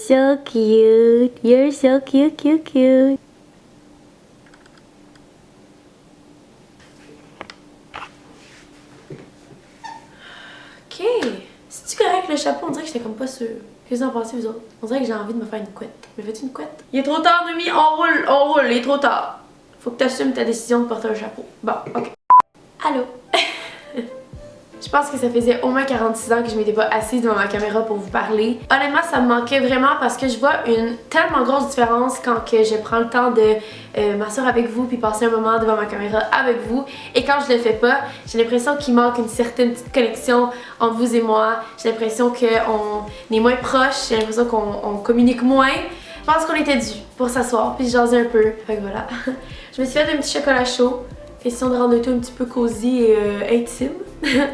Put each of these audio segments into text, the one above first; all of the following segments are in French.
so cute. You're so cute, cute, cute. Ok. C'est-tu correct le chapeau? On dirait que j'étais comme pas sûre. Qu'est-ce que vous en pensez, vous autres? On dirait que j'ai envie de me faire une couette. Me fais-tu une couette? Il est trop tard, Noémie. On roule, il est trop tard. Faut que t'assumes ta décision de porter un chapeau. Bon, ok. Allô? Je pense que ça faisait au moins 46 ans que je m'étais pas assise devant ma caméra pour vous parler. Honnêtement, ça me manquait vraiment parce que je vois une tellement grosse différence quand que je prends le temps de m'asseoir avec vous puis passer un moment devant ma caméra avec vous. Et quand je le fais pas, j'ai l'impression qu'il manque une certaine petite connexion entre vous et moi. J'ai l'impression qu'on est moins proches, j'ai l'impression qu'on communique moins. Je pense qu'on était dû pour s'asseoir puis jaser un peu. Fait que voilà. Je me suis fait un petit chocolat chaud. Question de rendre le tout un petit peu cosy et intime.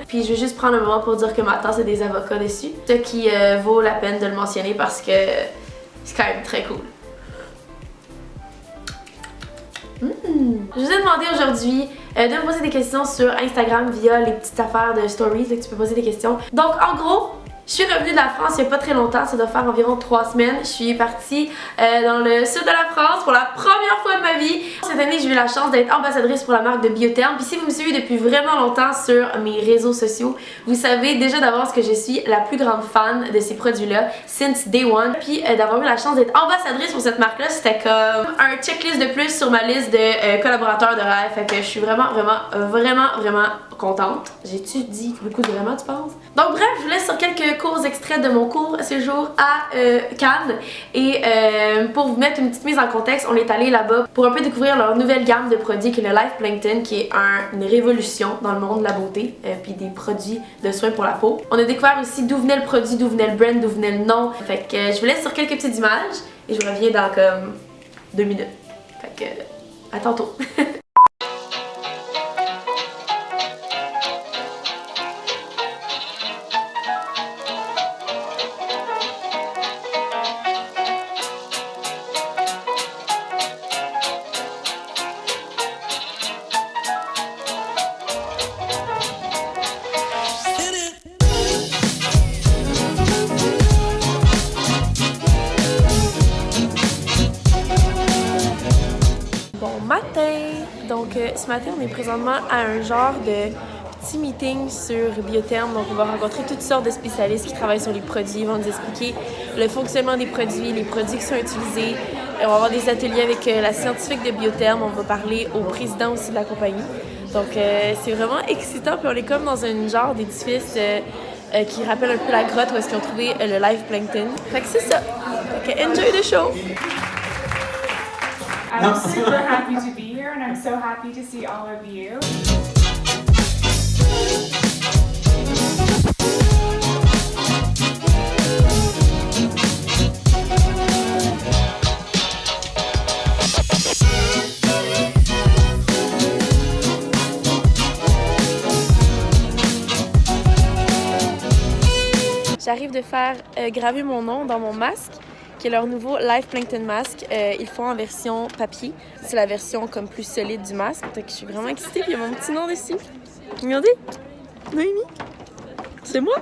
Puis je vais juste prendre un moment pour dire que ma tasse a des avocats dessus. Ce qui vaut la peine de le mentionner parce que c'est quand même très cool. Je vous ai demandé aujourd'hui de me poser des questions sur Instagram via les petites affaires de stories là, que tu peux poser des questions. Donc en gros, je suis revenue de la France il n'y a pas très longtemps, ça doit faire environ 3 semaines. Je suis partie dans le sud de la France pour la première fois de ma vie. Cette année, j'ai eu la chance d'être ambassadrice pour la marque de Biotherm. Puis si vous me suivez depuis vraiment longtemps sur mes réseaux sociaux, vous savez déjà d'avance que je suis la plus grande fan de ces produits-là, since day one. Puis d'avoir eu la chance d'être ambassadrice pour cette marque-là, c'était comme un checklist de plus sur ma liste de collaborateurs de rêve. Fait que je suis vraiment contente. J'ai-tu dit beaucoup de vraiment, tu penses? Donc bref, je vous laisse sur quelques courts extraits de mon court séjour à Cannes. Et pour vous mettre une petite mise en contexte, on est allé là-bas pour un peu découvrir leur nouvelle gamme de produits qui est le Life Plankton, qui est une révolution dans le monde de la beauté, puis des produits de soins pour la peau. On a découvert aussi d'où venait le produit, d'où venait le brand, d'où venait le nom. Fait que je vous laisse sur quelques petites images et je reviens dans comme 2 minutes. Fait que à tantôt. Donc ce matin on est présentement à un genre de petit meeting sur Biotherm. Donc on va rencontrer toutes sortes de spécialistes qui travaillent sur les produits. Ils vont nous expliquer le fonctionnement des produits, les produits qui sont utilisés. On va avoir des ateliers avec la scientifique de Biotherm. On va parler au président aussi de la compagnie. Donc c'est vraiment excitant. Puis on est comme dans un genre d'édifice qui rappelle un peu la grotte où est-ce qu'ils ont trouvé le Life Plankton. Fait que c'est ça. Fait que enjoy the show! I'm super happy to be here and I'm so happy to see all of you. J'arrive de faire graver mon nom dans mon masque, qui est leur nouveau Life Plankton Mask. Ils font en version papier. C'est la version comme plus solide du masque. Donc je suis vraiment excitée. Puis il y a mon petit nom dessus. Regardez! Noémie! C'est moi!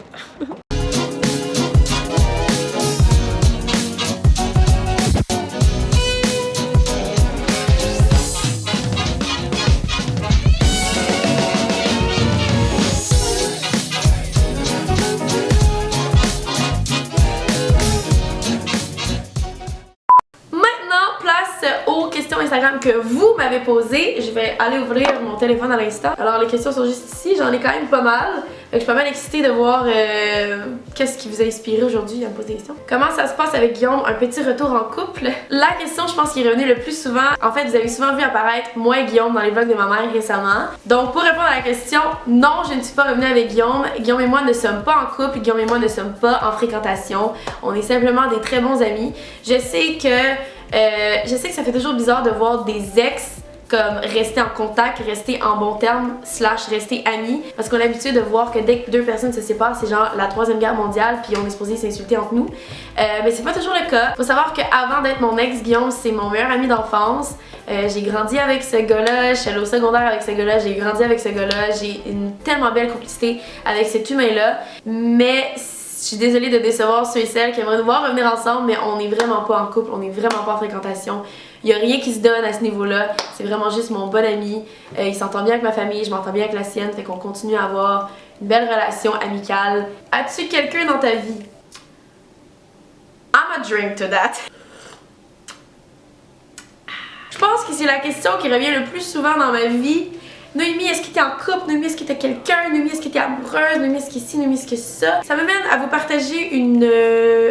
Instagram que vous m'avez posé. Je vais aller ouvrir mon téléphone à l'instant. Alors les questions sont juste ici, j'en ai quand même pas mal. Je suis pas mal excitée de voir qu'est-ce qui vous a inspiré aujourd'hui à me poser des questions. Comment ça se passe avec Guillaume, un petit retour en couple? La question je pense qui est revenue le plus souvent, en fait vous avez souvent vu apparaître moi et Guillaume dans les vlogs de ma mère récemment. Donc pour répondre à la question, non je ne suis pas revenue avec Guillaume. Guillaume et moi ne sommes pas en couple, Guillaume et moi ne sommes pas en fréquentation. On est simplement des très bons amis. Je sais que ça fait toujours bizarre de voir des ex comme rester en contact, rester en bon terme, / rester amis. Parce qu'on a l'habitude de voir que dès que deux personnes se séparent, c'est genre la 3e guerre mondiale, puis on est supposé s'insulter entre nous. Mais c'est pas toujours le cas. Faut savoir qu'avant d'être mon ex, Guillaume, c'est mon meilleur ami d'enfance. J'ai grandi avec ce gars-là, je suis allée au secondaire avec ce gars-là, j'ai grandi avec ce gars-là, j'ai une tellement belle complicité avec cet humain-là. Mais Je suis désolée de décevoir ceux et celles qui aimeraient nous voir revenir ensemble, mais on n'est vraiment pas en couple, on n'est vraiment pas en fréquentation. Il n'y a rien qui se donne à ce niveau-là. C'est vraiment juste mon bon ami. Il s'entend bien avec ma famille, je m'entends bien avec la sienne, fait qu'on continue à avoir une belle relation amicale. As-tu quelqu'un dans ta vie? I'm a drink to that. Je pense que c'est la question qui revient le plus souvent dans ma vie. Noémie, est-ce que t'es en couple? Noémie, est-ce que t'as quelqu'un? Noémie, est-ce que t'es amoureuse? Noémie, est-ce que ci? Noémie, est-ce que ça? Ça m'amène à vous partager une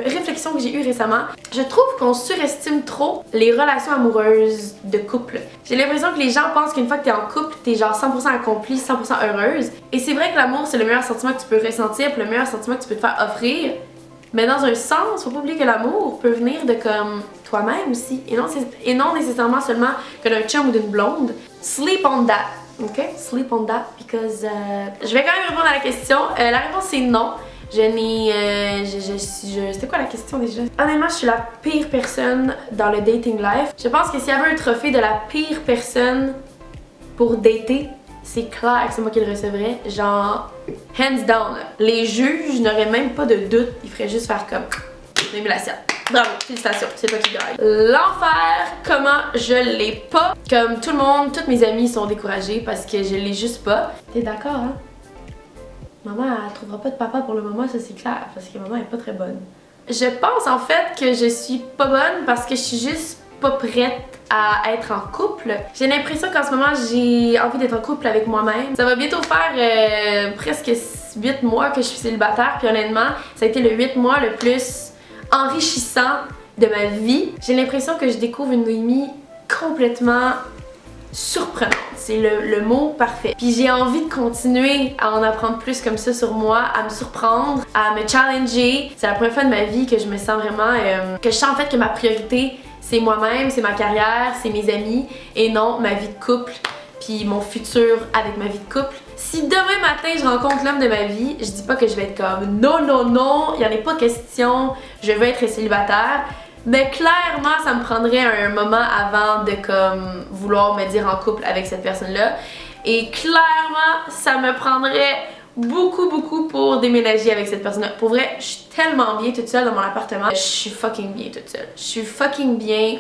réflexion que j'ai eue récemment. Je trouve qu'on surestime trop les relations amoureuses de couple. J'ai l'impression que les gens pensent qu'une fois que t'es en couple, t'es genre 100% accomplie, 100% heureuse. Et c'est vrai que l'amour, c'est le meilleur sentiment que tu peux ressentir, puis le meilleur sentiment que tu peux te faire offrir. Mais dans un sens, faut pas oublier que l'amour peut venir de comme toi-même aussi. Et non nécessairement seulement que d'un chum ou d'une blonde. Sleep on that. Ok? Sleep on that because... Je vais quand même répondre à la question. La réponse c'est non. Je n'ai... C'était quoi la question déjà? Honnêtement, je suis la pire personne dans le dating life. Je pense que s'il y avait un trophée de la pire personne pour dater, c'est clair que c'est moi qui le recevrais. Genre, hands down. Les juges n'auraient même pas de doute. Ils feraient juste faire comme... Noémie Lassière. Bravo, félicitations, c'est toi qui gagne. L'enfer, comment je l'ai pas? Comme tout le monde, toutes mes amies sont découragées parce que je l'ai juste pas. T'es d'accord, hein? Maman, elle trouvera pas de papa pour le moment, ça c'est clair, parce que maman est pas très bonne. Je pense en fait que je suis pas bonne parce que je suis juste pas prête à être en couple. J'ai l'impression qu'en ce moment, j'ai envie d'être en couple avec moi-même. Ça va bientôt faire presque 8 mois que je suis célibataire, puis honnêtement, ça a été le 8 mois le plus enrichissant de ma vie. J'ai l'impression que je découvre une Noémie complètement surprenante. C'est le mot parfait. Puis j'ai envie de continuer à en apprendre plus comme ça sur moi, à me surprendre, à me challenger. C'est la première fois de ma vie que je me sens vraiment... que je sens en fait que ma priorité, c'est moi-même, c'est ma carrière, c'est mes amis, et non ma vie de couple, puis mon futur avec ma vie de couple. Si demain matin je rencontre l'homme de ma vie, je dis pas que je vais être comme non, non, non, il y en a pas question, je veux être célibataire. Mais clairement, ça me prendrait un moment avant de comme vouloir me dire en couple avec cette personne-là. Et clairement, ça me prendrait beaucoup pour déménager avec cette personne-là. Pour vrai, je suis tellement bien toute seule dans mon appartement. Je suis fucking bien toute seule. Je suis fucking bien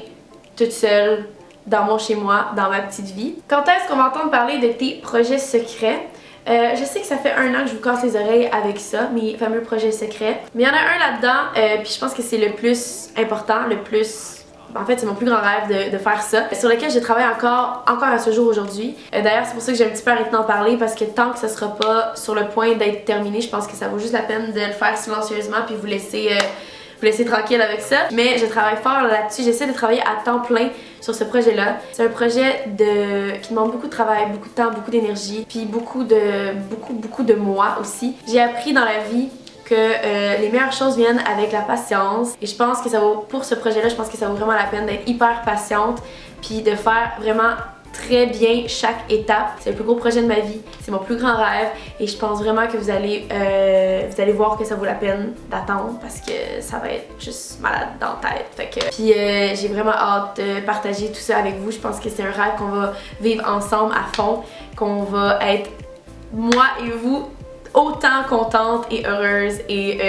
toute seule dans mon chez-moi, dans ma petite vie. Quand est-ce qu'on va entendre parler de tes projets secrets? Je sais que ça fait 1 an que je vous casse les oreilles avec ça, mes fameux projets secrets. Mais il y en a un là-dedans, puis je pense que c'est le plus important, le plus... En fait, c'est mon plus grand rêve de faire ça, sur lequel je travaille encore à ce jour aujourd'hui. D'ailleurs, c'est pour ça que j'ai un petit peu arrêté d'en parler, parce que tant que ça sera pas sur le point d'être terminé, je pense que ça vaut juste la peine de le faire silencieusement puis vous laisser tranquille avec ça. Mais je travaille fort là-dessus, j'essaie de travailler à temps plein sur ce projet-là. C'est un projet qui demande beaucoup de travail, beaucoup de temps, beaucoup d'énergie, puis beaucoup de moi aussi. J'ai appris dans la vie que les meilleures choses viennent avec la patience, et je pense que ça vaut, pour ce projet-là, je pense que ça vaut vraiment la peine d'être hyper patiente puis de faire vraiment très bien chaque étape. C'est le plus gros projet de ma vie, c'est mon plus grand rêve, et je pense vraiment que vous allez voir que ça vaut la peine d'attendre, parce que ça va être juste malade dans la tête. Fait que, puis j'ai vraiment hâte de partager tout ça avec vous. Je pense que c'est un rêve qu'on va vivre ensemble à fond, qu'on va être, moi et vous, autant contente et heureuse et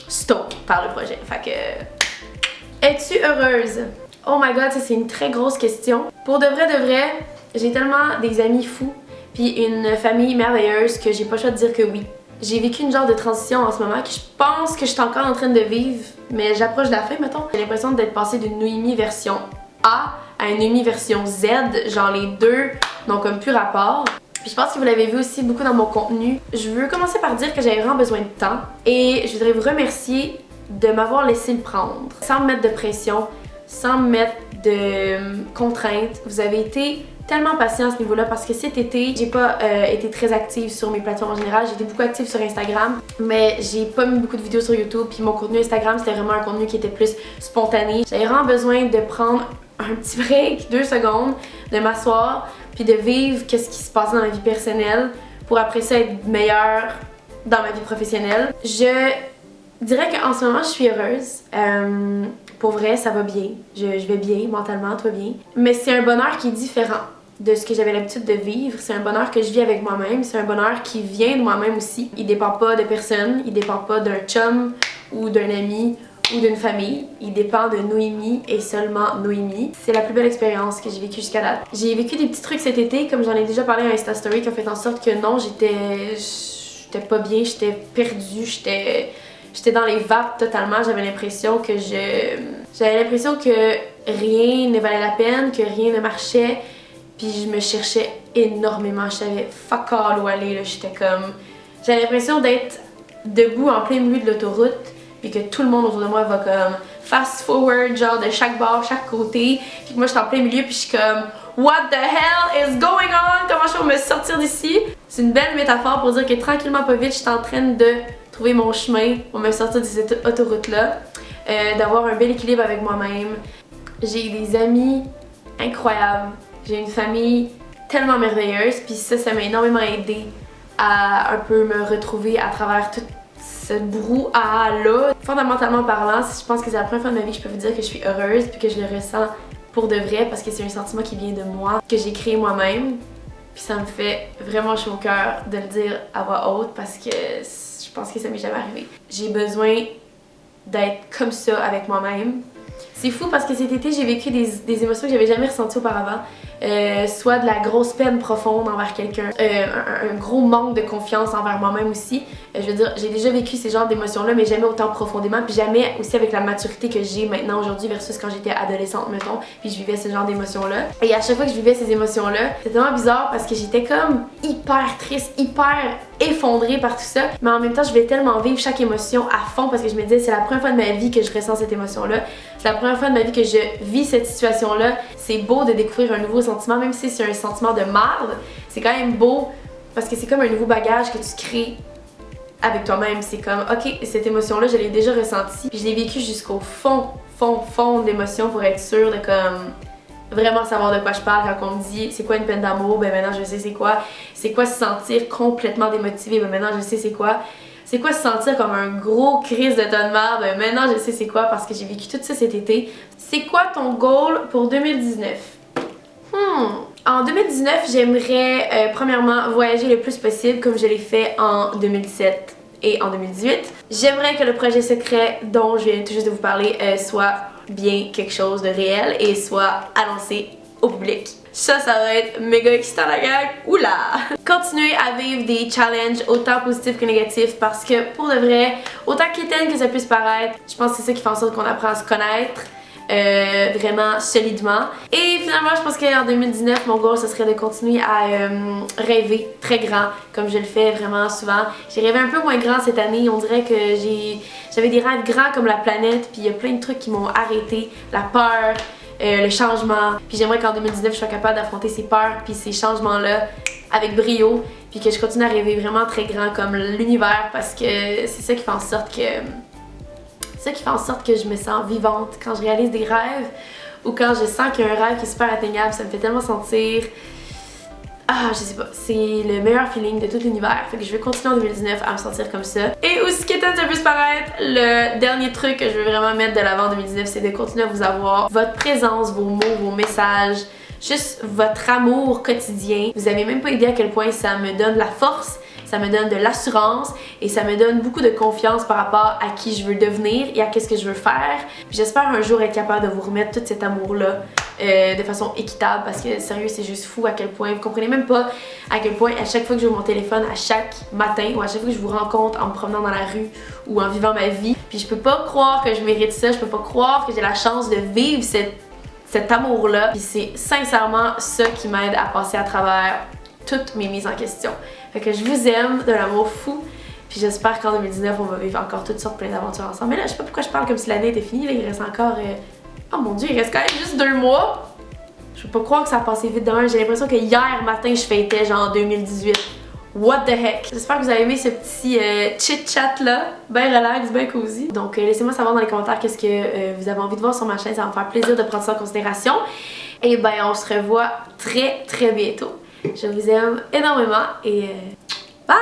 stoked par le projet. Fait que... Es-tu heureuse? Oh my god, ça c'est une très grosse question. Pour de vrai, j'ai tellement des amis fous puis une famille merveilleuse que j'ai pas le choix de dire que oui. J'ai vécu une genre de transition en ce moment que je pense que je suis encore en train de vivre, mais j'approche de la fin, mettons. J'ai l'impression d'être passée d'une Noémie version A à une Noémie version Z, genre les deux n'ont comme plus rapport. Puis je pense que vous l'avez vu aussi beaucoup dans mon contenu. Je veux commencer par dire que j'avais vraiment besoin de temps, et je voudrais vous remercier de m'avoir laissé le prendre, sans me mettre de pression, sans me mettre de contraintes. Vous avez été tellement patient à ce niveau-là, parce que cet été, j'ai pas été très active sur mes plateformes en général. J'ai été beaucoup active sur Instagram, mais j'ai pas mis beaucoup de vidéos sur YouTube, puis mon contenu Instagram, c'était vraiment un contenu qui était plus spontané. J'avais vraiment besoin de prendre un petit break, 2 secondes, de m'asseoir, puis de vivre qu'est-ce qui se passe dans ma vie personnelle, pour après ça être meilleure dans ma vie professionnelle. Je dirais qu'en ce moment, je suis heureuse. Pour vrai, ça va bien. Je vais bien, mentalement, tout va bien. Mais c'est un bonheur qui est différent. de ce que j'avais l'habitude de vivre. C'est un bonheur que je vis avec moi-même. C'est un bonheur qui vient de moi-même aussi. Il dépend pas de personne. Il dépend pas d'un chum ou d'un ami ou d'une famille. Il dépend de Noémie et seulement Noémie. C'est la plus belle expérience que j'ai vécue jusqu'à date. J'ai vécu des petits trucs cet été, comme j'en ai déjà parlé à Insta Story, qui ont fait en sorte que non, j'étais pas bien, j'étais perdue, j'étais dans les vapes totalement. J'avais l'impression que rien ne valait la peine, que rien ne marchait. Puis je me cherchais énormément. Je savais fuck all où aller, là. J'avais l'impression d'être debout en plein milieu de l'autoroute, puis que tout le monde autour de moi va comme fast forward, genre de chaque bord, chaque côté. Puis que moi, j'étais en plein milieu, puis je suis comme what the hell is going on? Comment je vais me sortir d'ici? C'est une belle métaphore pour dire que tranquillement, pas vite, j'étais en train de trouver mon chemin pour me sortir de cette autoroute-là. D'avoir un bel équilibre avec moi-même. J'ai des amis incroyables. J'ai une famille tellement merveilleuse, puis ça m'a énormément aidé à un peu me retrouver à travers tout ce brouhaha-là. Fondamentalement parlant, je pense que c'est la première fois de ma vie que je peux vous dire que je suis heureuse, puis que je le ressens pour de vrai, parce que c'est un sentiment qui vient de moi, que j'ai créé moi-même. Puis ça me fait vraiment chaud au cœur de le dire à voix haute, parce que je pense que ça m'est jamais arrivé. J'ai besoin d'être comme ça avec moi-même. C'est fou parce que cet été, j'ai vécu des émotions que j'avais jamais ressenties auparavant. Soit de la grosse peine profonde envers quelqu'un, un gros manque de confiance envers moi-même aussi. Je veux dire, j'ai déjà vécu ces genres d'émotions-là, mais jamais autant profondément, puis jamais aussi avec la maturité que j'ai maintenant aujourd'hui versus quand j'étais adolescente, mettons, puis je vivais ce genre d'émotions-là. Et à chaque fois que je vivais ces émotions-là, c'était tellement bizarre parce que j'étais comme hyper triste, hyper effondrée par tout ça, mais en même temps, je voulais tellement vivre chaque émotion à fond parce que je me disais, c'est la première fois de ma vie que je ressens cette émotion-là, c'est la première fois de ma vie que je vis cette situation-là. C'est beau de découvrir un nouveau sentiment, même si c'est un sentiment de marde, c'est quand même beau parce que c'est comme un nouveau bagage que tu crées avec toi-même. C'est comme, ok, cette émotion-là, je l'ai déjà ressentie, puis je l'ai vécue jusqu'au fond de l'émotion pour être sûre de comme vraiment savoir de quoi je parle. Quand on me dit c'est quoi une peine d'amour, ben maintenant je sais c'est quoi se sentir complètement démotivé, ben maintenant je sais c'est quoi se sentir comme un gros crise de tonne de merde, ben maintenant je sais c'est quoi parce que j'ai vécu tout ça cet été. C'est quoi ton goal pour 2019? En 2019, j'aimerais premièrement voyager le plus possible comme je l'ai fait en 2017 et en 2018. J'aimerais que le projet secret dont je viens tout juste de vous parler soit bien quelque chose de réel et soit annoncé au public. Ça va être méga excitant la gang. Oula! Continuez à vivre des challenges autant positifs que négatifs parce que pour de vrai, autant quétaine que ça puisse paraître, je pense que c'est ça qui fait en sorte qu'on apprend à se connaître. Vraiment solidement. Et finalement, je pense qu'en 2019, mon goal, ce serait de continuer à rêver très grand, comme je le fais vraiment souvent. J'ai rêvé un peu moins grand cette année. On dirait que j'avais des rêves grands comme la planète, puis il y a plein de trucs qui m'ont arrêté. La peur, le changement. Puis j'aimerais qu'en 2019, je sois capable d'affronter ces peurs, puis ces changements-là avec brio, puis que je continue à rêver vraiment très grand comme l'univers, parce que c'est ça qui fait en sorte que je me sens vivante quand je réalise des rêves ou quand je sens qu'il y a un rêve qui est super atteignable. Ça me fait tellement sentir... je sais pas, c'est le meilleur feeling de tout l'univers. Fait que je vais continuer en 2019 à me sentir comme ça. Et aussi quétaine ça puisse paraître, le dernier truc que je veux vraiment mettre de l'avant en 2019, c'est de continuer à vous avoir votre présence, vos mots, vos messages, juste votre amour quotidien. Vous avez même pas idée à quel point ça me donne la force, ça me donne de l'assurance et ça me donne beaucoup de confiance par rapport à qui je veux devenir et à qu'est-ce que je veux faire. J'espère un jour être capable de vous remettre tout cet amour-là de façon équitable parce que sérieux, c'est juste fou à quel point, vous comprenez même pas à quel point à chaque fois que j'ouvre mon téléphone, à chaque matin ou à chaque fois que je vous rencontre en me promenant dans la rue ou en vivant ma vie, puis je peux pas croire que je mérite ça, je peux pas croire que j'ai la chance de vivre cet amour-là. Puis c'est sincèrement ça qui m'aide à passer à travers toutes mes mises en question. Fait que je vous aime de l'amour fou. Puis j'espère qu'en 2019, on va vivre encore toutes sortes plein d'aventures ensemble. Mais là, je sais pas pourquoi je parle comme si l'année était finie. Là, il reste encore... Oh mon dieu, il reste quand même juste 2 mois. Je peux pas croire que ça a passé vite demain. J'ai l'impression que hier matin, je fêtais genre 2018. What the heck? J'espère que vous avez aimé ce petit chit-chat là. Ben relax, ben cosy. Donc laissez-moi savoir dans les commentaires qu'est-ce que vous avez envie de voir sur ma chaîne. Ça va me faire plaisir de prendre ça en considération. Et ben on se revoit très très bientôt. Je vous aime énormément et bye!